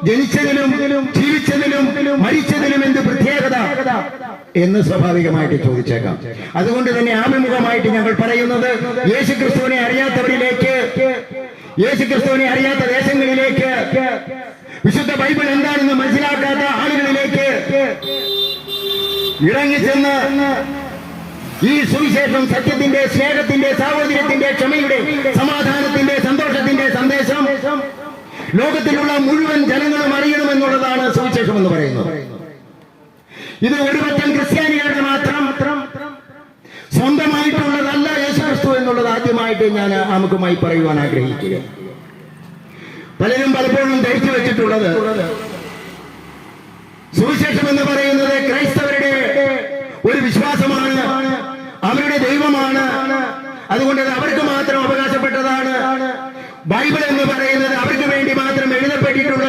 ജനിച്ചതിലും ജീവിച്ചതിലും മരിച്ചതിലും എന്ത് പ്രത്യേകത എന്ന് സ്വാഭാവികമായിട്ട് ചോദിച്ചേക്കാം. അതുകൊണ്ട് തന്നെ ആമുഖമായിട്ട് ഞങ്ങൾ പറയുന്നത് യേശുക്രിസ്തുവിനെ അറിയാത്തവരിലേക്ക്, യേശുക്രിസ്തുവിനെ അറിയാത്ത ദേശങ്ങളിലേക്ക്, വിശുദ്ധ ബൈബിൾ എന്താണെന്ന് മനസ്സിലാക്കാത്ത ആളുകളിലേക്ക് ഇറങ്ങിച്ചെന്ന് ഈ സുവിശേഷം, സത്യത്തിന്റെ, സ്നേഹത്തിന്റെ, സാഹോദര്യത്തിന്റെ, ക്ഷമയുടെ, സമാധാനത്തിന്റെ, സന്തോഷത്തിന്റെ സന്ദേശം ലോകത്തിലുള്ള മുഴുവൻ ജനങ്ങളും അറിയണമെന്നുള്ളതാണ് സുവിശേഷം എന്ന് പറയുന്നത്. ഇത് ഒരുപറ്റം ക്രിസ്ത്യാനികളുടെ മാത്രം സ്വന്തമായിട്ടുള്ളതല്ല യേശുക്രിസ്തു എന്നുള്ളത് ആദ്യമായിട്ട് ഞാൻ ആമുഖമായി പറയുവാൻ ആഗ്രഹിക്കുക. പലരും പലപ്പോഴും ധരിച്ചു വെച്ചിട്ടുള്ളത് സുവിശേഷം എന്ന് പറയുന്നത് ക്രൈസ്തവരുടെ ഒരു വിശ്വാസമാണ്, അവരുടെ ദൈവമാണ്, അതുകൊണ്ട് അത് അവർക്ക് മാത്രം അവകാശപ്പെട്ടതാണ്. ബൈബിൾ എന്ന് പറയുന്നത് അവർക്ക് വേണ്ടി മാത്രം എഴുതപ്പെട്ടിട്ടുള്ള